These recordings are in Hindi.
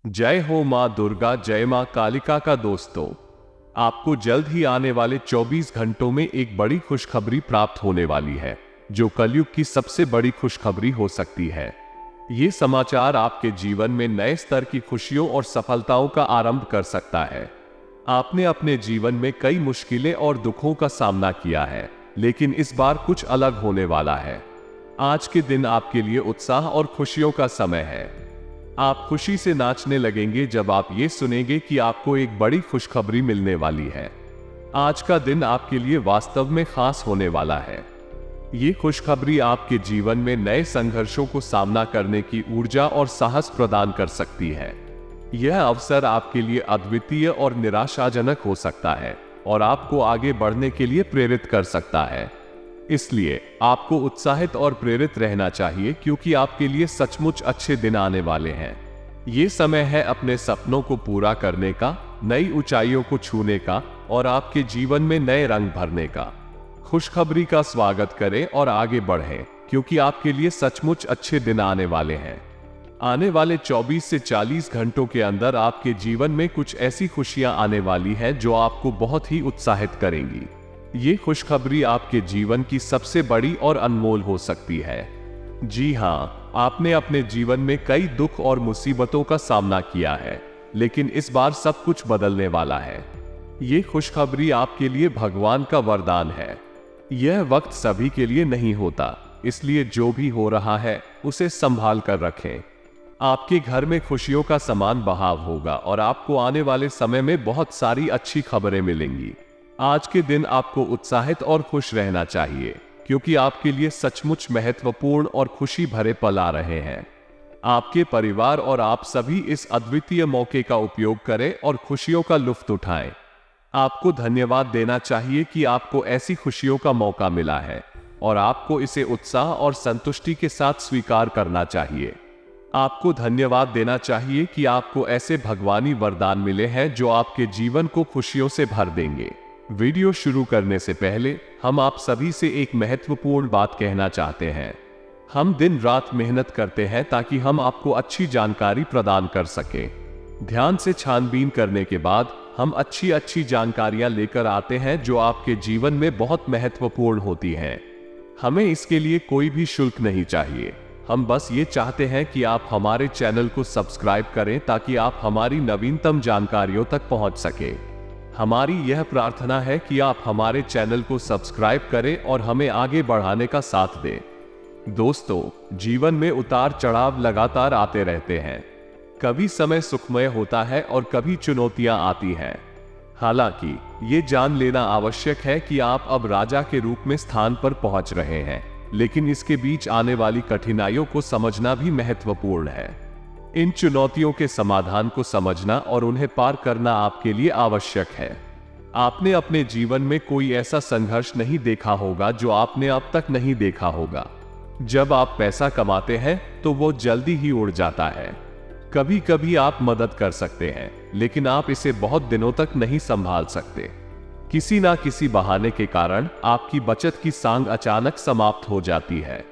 जय हो माँ दुर्गा, जय माँ कालिका का दोस्तों। आपको जल्द ही आने वाले 24 घंटों में एक बड़ी खुशखबरी प्राप्त होने वाली है, जो कलयुग की सबसे बड़ी खुशखबरी हो सकती है। ये समाचार आपके जीवन में नए स्तर की खुशियों और सफलताओं का आरंभ कर सकता है। आपने अपने जीवन में कई मुश्किलें और दुखों का सामना किया है, लेकिन इस बार कुछ अलग होने वाला है। आज के दिन आपके लिए उत्साह और खुशियों का समय है। आप खुशी से नाचने लगेंगे जब आप ये सुनेंगे कि आपको एक बड़ी खुशखबरी मिलने वाली है। आज का दिन आपके लिए वास्तव में खास होने वाला है। ये खुशखबरी आपके जीवन में नए संघर्षों को सामना करने की ऊर्जा और साहस प्रदान कर सकती है। यह अवसर आपके लिए अद्वितीय और निराशाजनक हो सकता है और आपको आगे बढ़ने के लिए प्रेरित कर सकता है। इसलिए आपको उत्साहित और प्रेरित रहना चाहिए, क्योंकि आपके लिए सचमुच अच्छे दिन आने वाले हैं। ये समय है अपने सपनों को पूरा करने का, नई ऊंचाइयों को छूने का और आपके जीवन में नए रंग भरने का। खुशखबरी का स्वागत करें और आगे बढ़ें, क्योंकि आपके लिए सचमुच अच्छे दिन आने वाले हैं। आने वाले 24 से 40 घंटों के अंदर आपके जीवन में कुछ ऐसी खुशियां आने वाली हैं जो आपको बहुत ही उत्साहित करेंगी। ये खुशखबरी आपके जीवन की सबसे बड़ी और अनमोल हो सकती है। जी हाँ, आपने अपने जीवन में कई दुख और मुसीबतों का सामना किया है, लेकिन इस बार सब कुछ बदलने वाला है। ये खुशखबरी आपके लिए भगवान का वरदान है। यह वक्त सभी के लिए नहीं होता, इसलिए जो भी हो रहा है उसे संभाल कर रखें। आपके घर में खुशियों का समान बहाव होगा और आपको आने वाले समय में बहुत सारी अच्छी खबरें मिलेंगी। आज के दिन आपको उत्साहित और खुश रहना चाहिए, क्योंकि आपके लिए सचमुच महत्वपूर्ण और खुशी भरे पल आ रहे हैं। आपके परिवार और आप सभी इस अद्वितीय मौके का उपयोग करें और खुशियों का लुत्फ उठाएं। आपको धन्यवाद देना चाहिए कि आपको ऐसी खुशियों का मौका मिला है और आपको इसे उत्साह और संतुष्टि के साथ स्वीकार करना चाहिए। आपको धन्यवाद देना चाहिए कि आपको ऐसे भगवानी वरदान मिले हैं जो आपके जीवन को खुशियों से भर देंगे। वीडियो शुरू करने से पहले हम आप सभी से एक महत्वपूर्ण बात कहना चाहते हैं। हम दिन रात मेहनत करते हैं ताकि हम आपको अच्छी जानकारी प्रदान कर सकें। ध्यान से छानबीन करने के बाद हम अच्छी जानकारियां लेकर आते हैं जो आपके जीवन में बहुत महत्वपूर्ण होती हैं। हमें इसके लिए कोई भी शुल्क नहीं चाहिए। हम बस ये चाहते हैं कि आप हमारे चैनल को सब्सक्राइब करें ताकि आप हमारी नवीनतम जानकारियों तक पहुंच सके। हमारी यह प्रार्थना है कि आप हमारे चैनल को सब्सक्राइब करें और हमें आगे बढ़ाने का साथ दें। दोस्तों, जीवन में उतार चढ़ाव लगातार आते रहते हैं। कभी समय सुखमय होता है और कभी चुनौतियां आती हैं। हालांकि ये जान लेना आवश्यक है कि आप अब राजा के रूप में स्थान पर पहुंच रहे हैं, लेकिन इसके बीच आने वाली कठिनाइयों को समझना भी महत्वपूर्ण है। इन चुनौतियों के समाधान को समझना और उन्हें पार करना आपके लिए आवश्यक है। आपने अपने जीवन में कोई ऐसा संघर्ष नहीं देखा होगा जो आपने अब तक नहीं देखा होगा। जब आप पैसा कमाते हैं तो वो जल्दी ही उड़ जाता है। कभी कभी आप मदद कर सकते हैं, लेकिन आप इसे बहुत दिनों तक नहीं संभाल सकते। किसी ना किसी बहाने के कारण आपकी बचत की सांग अचानक समाप्त हो जाती है।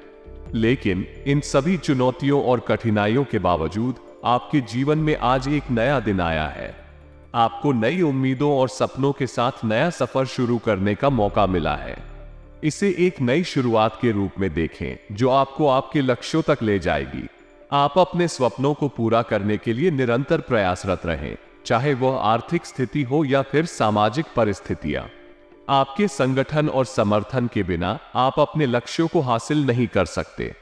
लेकिन इन सभी चुनौतियों और कठिनाइयों के बावजूद आपके जीवन में आज एक नया दिन आया है। आपको नई उम्मीदों और सपनों के साथ नया सफर शुरू करने का मौका मिला है। इसे एक नई शुरुआत के रूप में देखें, जो आपको आपके लक्ष्यों तक ले जाएगी। आप अपने स्वप्नों को पूरा करने के लिए निरंतर प्रयासरत रहें, चाहे वह आर्थिक स्थिति हो या फिर सामाजिक परिस्थितियां। आपके संगठन और समर्थन के बिना आप अपने लक्ष्यों को हासिल नहीं कर सकते।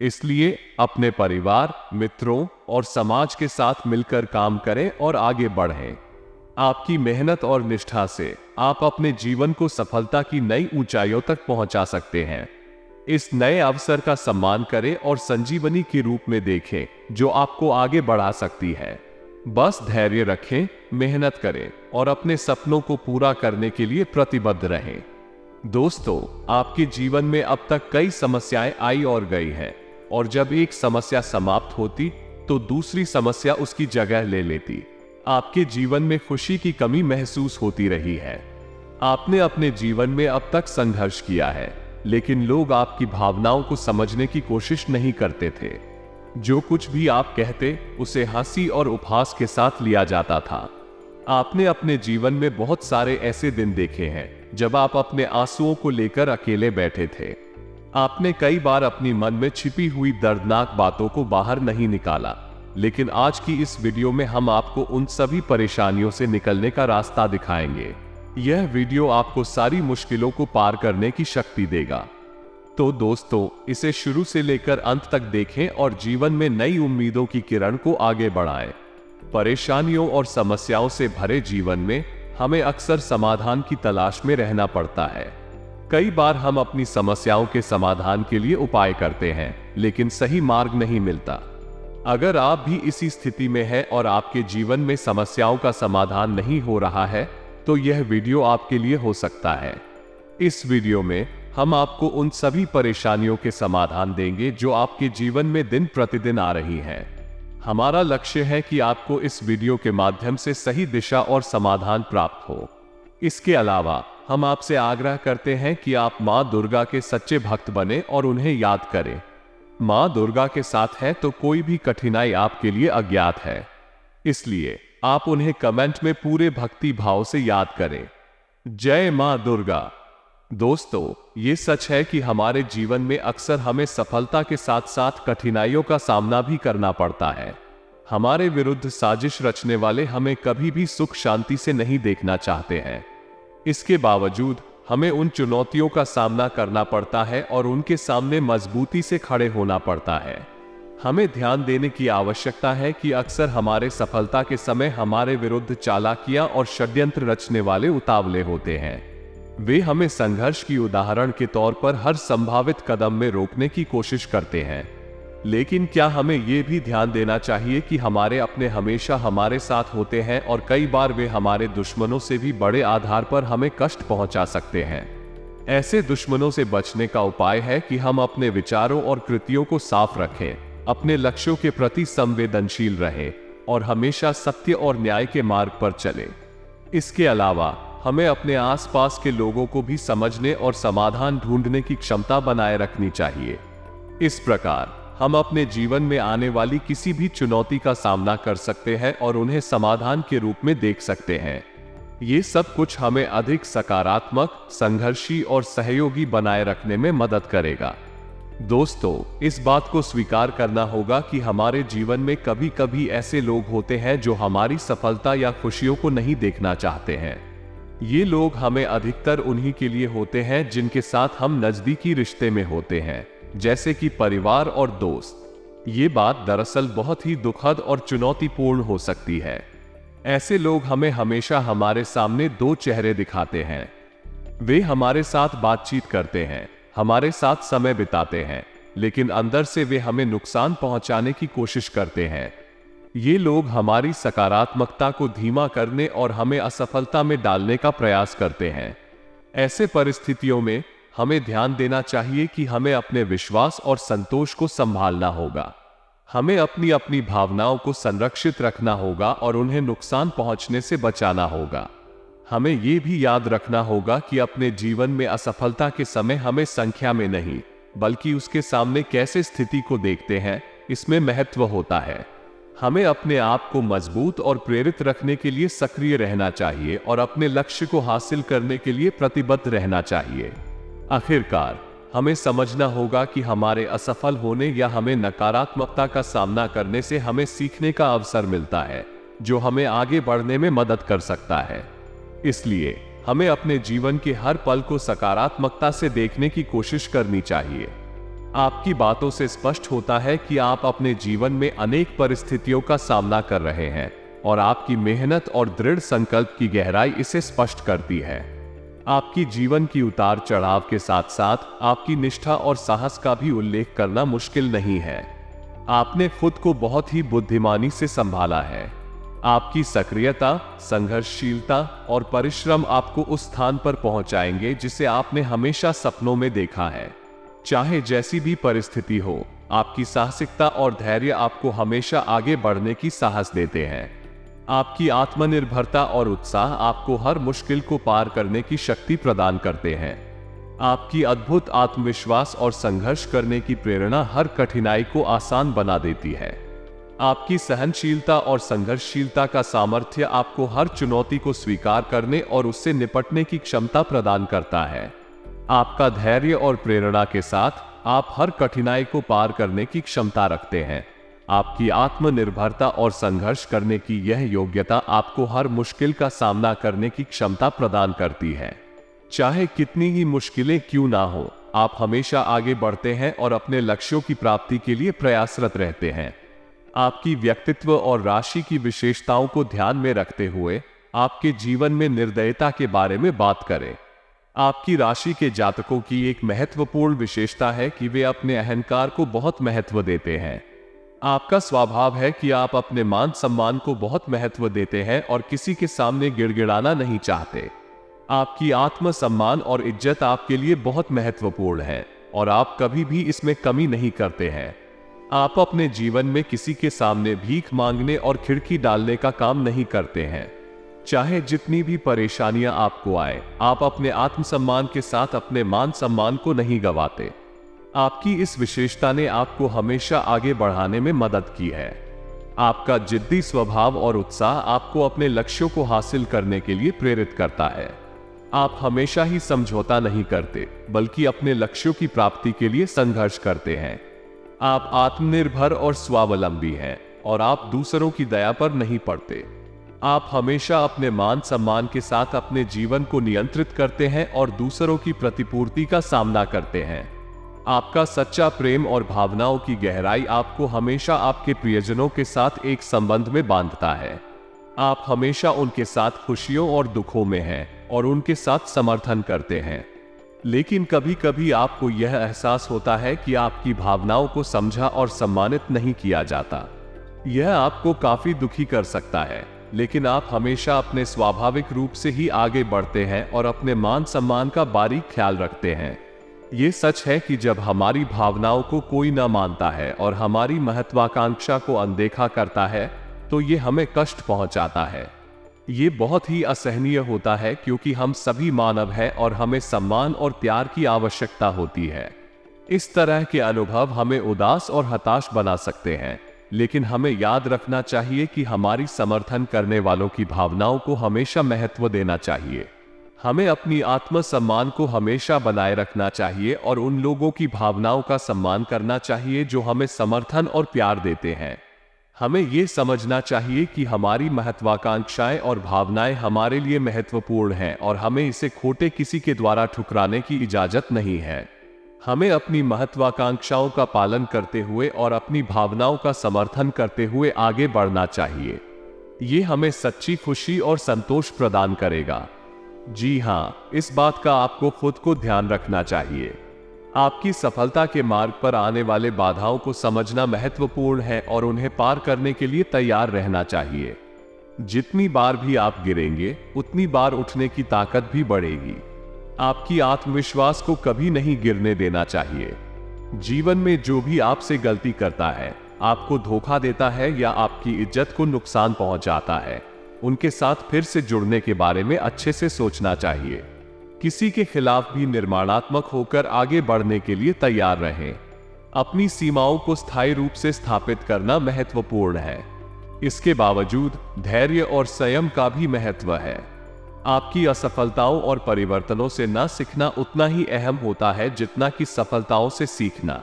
इसलिए अपने परिवार, मित्रों और समाज के साथ मिलकर काम करें और आगे बढ़ें। आपकी मेहनत और निष्ठा से आप अपने जीवन को सफलता की नई ऊंचाइयों तक पहुंचा सकते हैं। इस नए अवसर का सम्मान करें और संजीवनी के रूप में देखें, जो आपको आगे बढ़ा सकती है। बस धैर्य रखें, मेहनत करें और अपने सपनों को पूरा करने के लिए प्रतिबद्ध रहें। दोस्तों, आपके जीवन में अब तक कई समस्याएं आई और गई हैं, और जब एक समस्या समाप्त होती तो दूसरी समस्या उसकी जगह ले लेती। आपके जीवन में खुशी की कमी महसूस होती रही है। आपने अपने जीवन में अब तक संघर्ष किया है, लेकिन लोग आपकी भावनाओं को समझने की कोशिश नहीं करते थे। जो कुछ भी आप कहते उसे हंसी और उपहास के साथ लिया जाता था। आपने अपने जीवन में बहुत सारे ऐसे दिन देखे हैं जब आप अपने आंसुओं को लेकर अकेले बैठे थे। आपने कई बार अपनी मन में छिपी हुई दर्दनाक बातों को बाहर नहीं निकाला, लेकिन आज की इस वीडियो में हम आपको उन सभी परेशानियों से निकलने का रास्ता दिखाएंगे। यह वीडियो आपको सारी मुश्किलों को पार करने की शक्ति देगा। तो दोस्तों, इसे शुरू से लेकर अंत तक देखें और जीवन में नई उम्मीदों की किरण को आगे बढ़ाएं। परेशानियों और समस्याओं से भरे जीवन में हमें अक्सर समाधान की तलाश में रहना पड़ता है। कई बार हम अपनी समस्याओं के समाधान के लिए उपाय करते हैं, लेकिन सही मार्ग नहीं मिलता। अगर आप भी इसी स्थिति में हैं और आपके जीवन में समस्याओं का समाधान नहीं हो रहा है, तो यह वीडियो आपके लिए हो सकता है। इस वीडियो में हम आपको उन सभी परेशानियों के समाधान देंगे जो आपके जीवन में दिन प्रतिदिन आ रही हैं। हमारा लक्ष्य है कि आपको इस वीडियो के माध्यम से सही दिशा और समाधान प्राप्त हो। इसके अलावा हम आपसे आग्रह करते हैं कि आप मां दुर्गा के सच्चे भक्त बने और उन्हें याद करें। मां दुर्गा के साथ है तो कोई भी कठिनाई आपके लिए अज्ञात है, इसलिए आप उन्हें कमेंट में पूरे भक्ति भाव से याद करें। जय मां दुर्गा। दोस्तों, ये सच है कि हमारे जीवन में अक्सर हमें सफलता के साथ साथ कठिनाइयों का सामना भी करना पड़ता है। हमारे विरुद्ध साजिश रचने वाले हमें कभी भी सुख शांति से नहीं देखना चाहते हैं। इसके बावजूद हमें उन चुनौतियों का सामना करना पड़ता है और उनके सामने मजबूती से खड़े होना पड़ता है। हमें ध्यान देने की आवश्यकता है कि अक्सर हमारे सफलता के समय हमारे विरुद्ध चालाकियां और षड्यंत्र रचने वाले उतावले होते हैं। वे हमें संघर्ष की उदाहरण के तौर पर हर संभावित कदम में रोकने की कोशिश करते हैं। लेकिन क्या हमें यह भी ध्यान देना चाहिए कि हमारे अपने हमेशा हमारे साथ होते हैं और कई बार वे हमारे दुश्मनों से भी बड़े आधार पर हमें कष्ट पहुंचा सकते हैं। ऐसे दुश्मनों से बचने का उपाय है कि हम अपने विचारों और कृतियों को साफ रखें, अपने लक्ष्यों के प्रति संवेदनशील रहें और हमेशा सत्य और न्याय के मार्ग पर चलें। इसके अलावा हमें अपने आसपास के लोगों को भी समझने और समाधान ढूंढने की क्षमता बनाए रखनी चाहिए। इस प्रकार हम अपने जीवन में आने वाली किसी भी चुनौती का सामना कर सकते हैं और उन्हें समाधान के रूप में देख सकते हैं। ये सब कुछ हमें अधिक सकारात्मक, संघर्षी और सहयोगी बनाए रखने में मदद करेगा। दोस्तों, इस बात को स्वीकार करना होगा कि हमारे जीवन में कभी कभी ऐसे लोग होते हैं जो हमारी सफलता या खुशियों को नहीं देखना चाहते हैं। ये लोग हमें अधिकतर उन्हीं के लिए होते हैं जिनके साथ हम नजदीकी रिश्ते में होते हैं, जैसे कि परिवार और दोस्त। ये बात दरअसल बहुत ही दुखद और चुनौतीपूर्ण हो सकती है। ऐसे लोग हमें हमेशा हमारे सामने दो चेहरे दिखाते हैं। वे हमारे साथ बातचीत करते हैं, हमारे साथ समय बिताते हैं, लेकिन अंदर से वे हमें नुकसान पहुंचाने की कोशिश करते हैं। ये लोग हमारी सकारात्मकता को धीमा करने और हमें असफलता में डालने का प्रयास करते हैं। ऐसे परिस्थितियों में हमें ध्यान देना चाहिए कि हमें अपने विश्वास और संतोष को संभालना होगा। हमें अपनी अपनी भावनाओं को संरक्षित रखना होगा और उन्हें नुकसान पहुंचने से बचाना होगा। हमें यह भी याद रखना होगा कि अपने जीवन में असफलता के समय हमें संख्या में नहीं, बल्कि उसके सामने कैसे स्थिति को देखते हैं, इसमें महत्व होता है। हमें अपने आप को मजबूत और प्रेरित रखने के लिए सक्रिय रहना चाहिए और अपने लक्ष्य को हासिल करने के लिए प्रतिबद्ध रहना चाहिए। आखिरकार हमें समझना होगा कि हमारे असफल होने या हमें नकारात्मकता का सामना करने से हमें सीखने का अवसर मिलता है, जो हमें आगे बढ़ने में मदद कर सकता है। इसलिए हमें अपने जीवन के हर पल को सकारात्मकता से देखने की कोशिश करनी चाहिए। आपकी बातों से स्पष्ट होता है कि आप अपने जीवन में अनेक परिस्थितियों का सामना कर रहे हैं और आपकी मेहनत और दृढ़ संकल्प की गहराई इसे स्पष्ट करती है। आपकी जीवन की उतार चढ़ाव के साथ साथ आपकी निष्ठा और साहस का भी उल्लेख करना मुश्किल नहीं है। आपने खुद को बहुत ही बुद्धिमानी से संभाला है। आपकी सक्रियता, संघर्षशीलता और परिश्रम आपको उस स्थान पर पहुंचाएंगे जिसे आपने हमेशा सपनों में देखा है। चाहे जैसी भी परिस्थिति हो, आपकी साहसिकता और धैर्य आपको हमेशा आगे बढ़ने की साहस देते हैं। आपकी आत्मनिर्भरता और उत्साह आपको हर मुश्किल को पार करने की शक्ति प्रदान करते हैं। आपकी अद्भुत आत्मविश्वास और संघर्ष करने की प्रेरणा हर कठिनाई को आसान बना देती है। आपकी सहनशीलता और संघर्षशीलता का सामर्थ्य आपको हर चुनौती को स्वीकार करने और उससे निपटने की क्षमता प्रदान करता है। आपका धैर्य और प्रेरणा के साथ आप हर कठिनाई को पार करने की क्षमता रखते हैं। आपकी आत्मनिर्भरता और संघर्ष करने की यह योग्यता आपको हर मुश्किल का सामना करने की क्षमता प्रदान करती है। चाहे कितनी ही मुश्किलें क्यों ना हो, आप हमेशा आगे बढ़ते हैं और अपने लक्ष्यों की प्राप्ति के लिए प्रयासरत रहते हैं। आपकी व्यक्तित्व और राशि की विशेषताओं को ध्यान में रखते हुए आपके जीवन में निर्दयता के बारे में बात करें। आपकी राशि के जातकों की एक महत्वपूर्ण विशेषता है कि वे अपने अहंकार को बहुत महत्व देते हैं। आपका स्वभाव है कि आप अपने मान सम्मान को बहुत महत्व देते हैं और किसी के सामने गिड़गिड़ाना नहीं चाहते। आपकी आत्म सम्मान और इज्जत आपके लिए बहुत महत्वपूर्ण है और आप कभी भी इसमें कमी नहीं करते हैं। आप अपने जीवन में किसी के सामने भीख मांगने और खिड़की डालने का काम नहीं करते हैं। चाहे जितनी भी परेशानियां आपको आए, आप अपने आत्मसम्मान के साथ अपने मान सम्मान को नहीं गंवाते। आपकी इस विशेषता ने आपको हमेशा आगे बढ़ाने में मदद की है। आपका जिद्दी स्वभाव और उत्साह आपको अपने लक्ष्यों को हासिल करने के लिए प्रेरित करता है। आप हमेशा ही समझौता नहीं करते, बल्कि अपने लक्ष्यों की प्राप्ति के लिए संघर्ष करते हैं। आप आत्मनिर्भर और स्वावलंबी हैं और आप दूसरों की दया पर नहीं पड़ते। आप हमेशा अपने मान सम्मान के साथ अपने जीवन को नियंत्रित करते हैं और दूसरों की प्रतिपूर्ति का सामना करते हैं। आपका सच्चा प्रेम और भावनाओं की गहराई आपको हमेशा आपके प्रियजनों के साथ एक संबंध में बांधता है। आप हमेशा उनके साथ खुशियों और दुखों में हैं और उनके साथ समर्थन करते हैं। लेकिन कभी कभी आपको यह एहसास होता है कि आपकी भावनाओं को समझा और सम्मानित नहीं किया जाता। यह आपको काफी दुखी कर सकता है, लेकिन आप हमेशा अपने स्वाभाविक रूप से ही आगे बढ़ते हैं और अपने मान सम्मान का बारीक ख्याल रखते हैं। ये सच है कि जब हमारी भावनाओं को कोई न मानता है और हमारी महत्वाकांक्षा को अनदेखा करता है, तो ये हमें कष्ट पहुंचाता है। ये बहुत ही असहनीय होता है क्योंकि हम सभी मानव हैं और हमें सम्मान और प्यार की आवश्यकता होती है। इस तरह के अनुभव हमें उदास और हताश बना सकते हैं, लेकिन हमें याद रखना चाहिए कि हमारी समर्थन करने वालों की भावनाओं को हमेशा महत्व देना चाहिए। हमें अपनी आत्मसम्मान को हमेशा बनाए रखना चाहिए और उन लोगों की भावनाओं का सम्मान करना चाहिए जो हमें समर्थन और प्यार देते हैं। हमें यह समझना चाहिए कि हमारी महत्वाकांक्षाएं और भावनाएं हमारे लिए महत्वपूर्ण हैं और हमें इसे खोटे किसी के द्वारा ठुकराने की इजाजत नहीं है। हमें अपनी महत्वाकांक्षाओं का पालन करते हुए और अपनी भावनाओं का समर्थन करते हुए आगे बढ़ना चाहिए। ये हमें सच्ची खुशी और संतोष प्रदान करेगा। जी हाँ, इस बात का आपको खुद को ध्यान रखना चाहिए। आपकी सफलता के मार्ग पर आने वाले बाधाओं को समझना महत्वपूर्ण है और उन्हें पार करने के लिए तैयार रहना चाहिए। जितनी बार भी आप गिरेंगे, उतनी बार उठने की ताकत भी बढ़ेगी। आपकी आत्मविश्वास को कभी नहीं गिरने देना चाहिए। जीवन में जो भी आपसे गलती करता है, आपको धोखा देता है या आपकी इज्जत को नुकसान पहुंचाता है, उनके साथ फिर से जुड़ने के बारे में अच्छे से सोचना चाहिए। किसी के खिलाफ भी निर्माणात्मक होकर आगे बढ़ने के लिए तैयार रहें। अपनी सीमाओं को स्थायी रूप से स्थापित करना महत्वपूर्ण है। इसके बावजूद धैर्य और संयम का भी महत्व है। आपकी असफलताओं और परिवर्तनों से न सीखना उतना ही अहम होता है जितना कि सफलताओं से सीखना।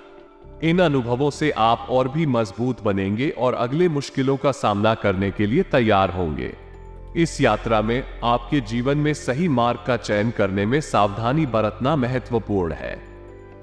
इन अनुभवों से आप और भी मजबूत बनेंगे और अगले मुश्किलों का सामना करने के लिए तैयार होंगे। इस यात्रा में आपके जीवन में सही मार्ग का चयन करने में सावधानी बरतना महत्वपूर्ण है।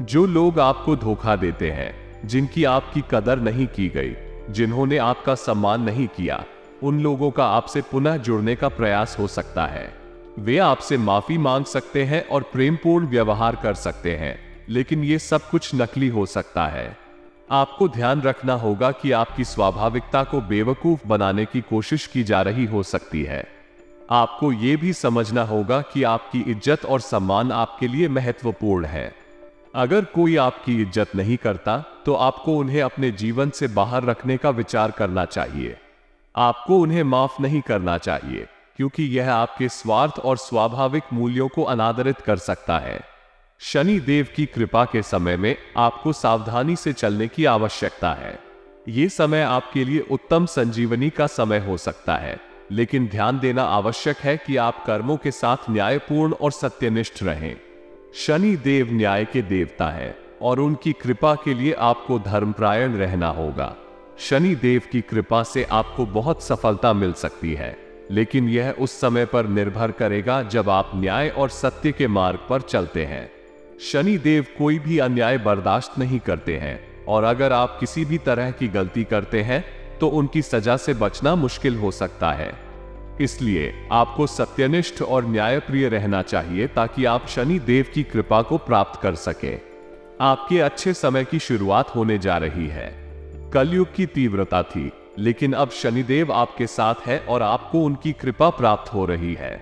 जो लोग आपको धोखा देते हैं, जिनकी आपकी कदर नहीं की गई, जिन्होंने आपका सम्मान नहीं किया, उन लोगों का आपसे पुनः जुड़ने का प्रयास हो सकता है। वे आपसे माफी मांग सकते हैं और प्रेमपूर्ण व्यवहार कर सकते हैं, लेकिन ये सब कुछ नकली हो सकता है। आपको ध्यान रखना होगा कि आपकी स्वाभाविकता को बेवकूफ बनाने की कोशिश की जा रही हो सकती है। आपको यह भी समझना होगा कि आपकी इज्जत और सम्मान आपके लिए महत्वपूर्ण है। अगर कोई आपकी इज्जत नहीं करता, तो आपको उन्हें अपने जीवन से बाहर रखने का विचार करना चाहिए। आपको उन्हें माफ नहीं करना चाहिए, क्योंकि यह आपके स्वार्थ और स्वाभाविक मूल्यों को अनादरित कर सकता है। शनि देव की कृपा के समय में आपको सावधानी से चलने की आवश्यकता है। ये समय आपके लिए उत्तम संजीवनी का समय हो सकता है, लेकिन ध्यान देना आवश्यक है कि आप कर्मों के साथ न्यायपूर्ण और सत्यनिष्ठ रहें। शनि देव न्याय के देवता है और उनकी कृपा के लिए आपको धर्मपरायण रहना होगा। शनि देव की कृपा से आपको बहुत सफलता मिल सकती है, लेकिन यह उस समय पर निर्भर करेगा जब आप न्याय और सत्य के मार्ग पर चलते हैं। शनि देव कोई भी अन्याय बर्दाश्त नहीं करते हैं और अगर आप किसी भी तरह की गलती करते हैं तो उनकी सजा से बचना मुश्किल हो सकता है। इसलिए आपको सत्यनिष्ठ और न्यायप्रिय रहना चाहिए ताकि आप शनि देव की कृपा को प्राप्त कर सकें। आपके अच्छे समय की शुरुआत होने जा रही है। कलयुग की तीव्रता थी, लेकिन अब शनिदेव आपके साथ है और आपको उनकी कृपा प्राप्त हो रही है।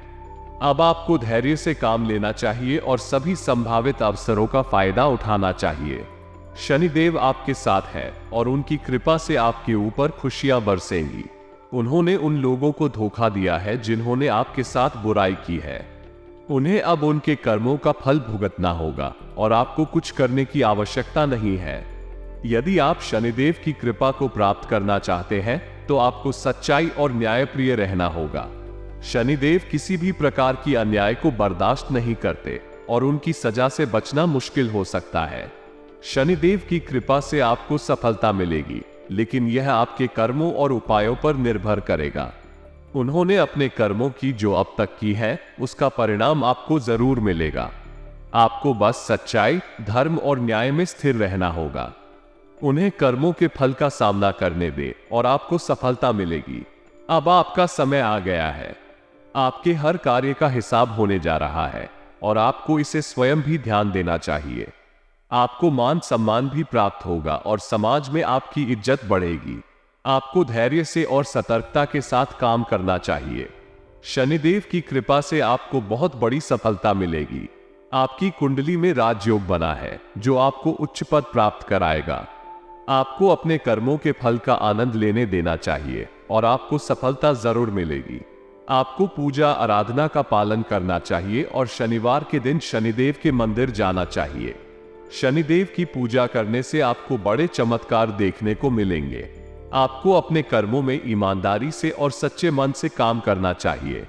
अब आपको धैर्य से काम लेना चाहिए और सभी संभावित अवसरों का फायदा उठाना चाहिए। शनिदेव आपके साथ है और उनकी कृपा से आपके ऊपर खुशियां बरसेंगी। उन्होंने उन लोगों को धोखा दिया है जिन्होंने आपके साथ बुराई की है। उन्हें अब उनके कर्मों का फल भुगतना होगा और आपको कुछ करने की आवश्यकता नहीं है। यदि आप शनिदेव की कृपा को प्राप्त करना चाहते हैं तो आपको सच्चाई और न्यायप्रिय रहना होगा। शनिदेव किसी भी प्रकार की अन्याय को बर्दाश्त नहीं करते और उनकी सजा से बचना मुश्किल हो सकता है। शनिदेव की कृपा से आपको सफलता मिलेगी, लेकिन यह आपके कर्मों और उपायों पर निर्भर करेगा। उन्होंने अपने कर्मों की जो अब तक की है उसका परिणाम आपको जरूर मिलेगा। आपको बस सच्चाई, धर्म और न्याय में स्थिर रहना होगा। उन्हें कर्मों के फल का सामना करने दे और आपको सफलता मिलेगी। अब आपका समय आ गया है। आपके हर कार्य का हिसाब होने जा रहा है और आपको इसे स्वयं भी ध्यान देना चाहिए। आपको मान सम्मान भी प्राप्त होगा और समाज में आपकी इज्जत बढ़ेगी। आपको धैर्य से और सतर्कता के साथ काम करना चाहिए। शनिदेव की कृपा से आपको बहुत बड़ी सफलता मिलेगी। आपकी कुंडली में राजयोग बना है जो आपको उच्च पद प्राप्त कराएगा। आपको अपने कर्मों के फल का आनंद लेने देना चाहिए और आपको सफलता जरूर मिलेगी। आपको पूजा आराधना का पालन करना चाहिए और शनिवार के दिन शनिदेव के मंदिर जाना चाहिए। शनिदेव की पूजा करने से आपको बड़े चमत्कार देखने को मिलेंगे। आपको अपने कर्मों में ईमानदारी से और सच्चे मन से काम करना चाहिए।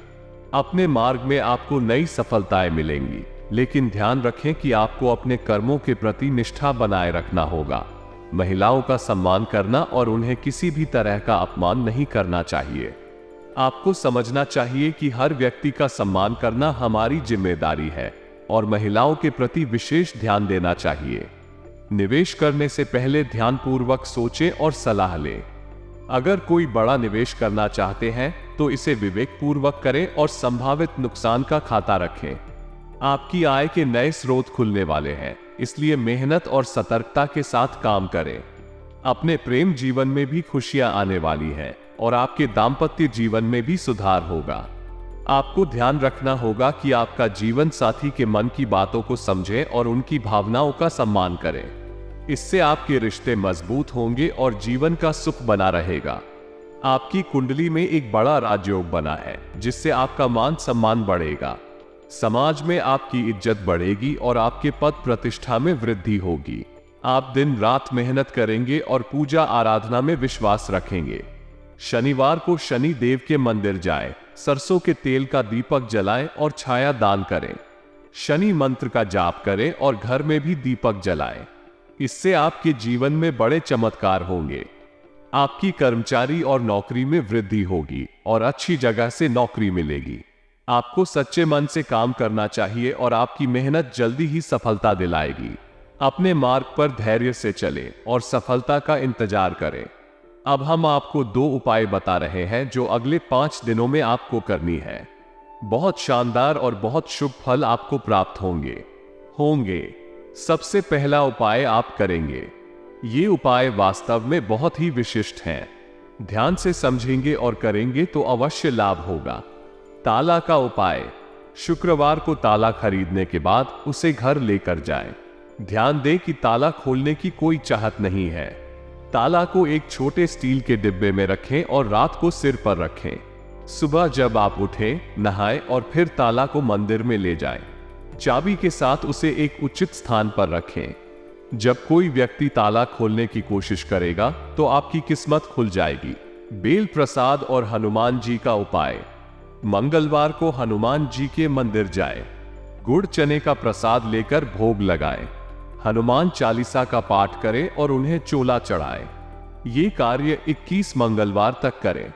अपने मार्ग में आपको नई सफलताएं मिलेंगी, लेकिन ध्यान रखें कि आपको अपने कर्मों के प्रति निष्ठा बनाए रखना होगा। महिलाओं का सम्मान करना और उन्हें किसी भी तरह का अपमान नहीं करना चाहिए। आपको समझना चाहिए कि हर व्यक्ति का सम्मान करना हमारी जिम्मेदारी है और महिलाओं के प्रति विशेष ध्यान देना चाहिए। निवेश करने से पहले ध्यानपूर्वक सोचें और सलाह लें। अगर कोई बड़ा निवेश करना चाहते हैं तो इसे विवेकपूर्वक करें और संभावित नुकसान का खाता रखें। आपकी आय के नए स्रोत खुलने वाले हैं, इसलिए मेहनत और सतर्कता के साथ काम करें। अपने प्रेम जीवन में भी खुशियां आने वाली हैं और आपके दाम्पत्य जीवन में भी सुधार होगा। आपको ध्यान रखना होगा कि आपका जीवन साथी के मन की बातों को समझें और उनकी भावनाओं का सम्मान करें। इससे आपके रिश्ते मजबूत होंगे और जीवन का सुख बना रहेगा। आपकी कुंडली में एक बड़ा राजयोग बना है जिससे आपका मान सम्मान बढ़ेगा। समाज में आपकी इज्जत बढ़ेगी और आपके पद प्रतिष्ठा में वृद्धि होगी। आप दिन रात मेहनत करेंगे और पूजा आराधना में विश्वास रखेंगे। शनिवार को शनि देव के मंदिर जाएं, सरसों के तेल का दीपक जलाएं और छाया दान करें। शनि मंत्र का जाप करें और घर में भी दीपक जलाएं। इससे आपके जीवन में बड़े चमत्कार होंगे। आपकी कर्मचारी और नौकरी में वृद्धि होगी और अच्छी जगह से नौकरी मिलेगी। आपको सच्चे मन से काम करना चाहिए और आपकी मेहनत जल्दी ही सफलता दिलाएगी। अपने मार्ग पर धैर्य से चलें और सफलता का इंतजार करें। अब हम आपको 2 उपाय बता रहे हैं जो अगले 5 दिनों में आपको करनी है। बहुत शानदार और बहुत शुभ फल आपको प्राप्त होंगे। सबसे पहला उपाय आप करेंगे। ये उपाय वास्तव में बहुत ही विशिष्ट हैं। ध्यान से समझेंगे और करेंगे तो अवश्य लाभ होगा। ताला का उपाय। शुक्रवार को ताला खरीदने के बाद उसे घर लेकर जाएं। ध्यान दें कि ताला खोलने की कोई चाहत नहीं है। ताला को एक छोटे स्टील के डिब्बे में रखें और रात को सिर पर रखें। सुबह जब आप उठें, नहाएं और फिर ताला को मंदिर में ले जाएं। चाबी के साथ उसे एक उचित स्थान पर रखें। जब कोई व्यक्ति ताला खोलने की कोशिश करेगा तो आपकी किस्मत खुल जाएगी। बेल प्रसाद और हनुमान जी का उपाय। मंगलवार को हनुमान जी के मंदिर जाए, गुड़ चने का प्रसाद लेकर भोग लगाए, हनुमान चालीसा का पाठ करें और उन्हें चोला चढ़ाए। ये कार्य 21 मंगलवार तक करें।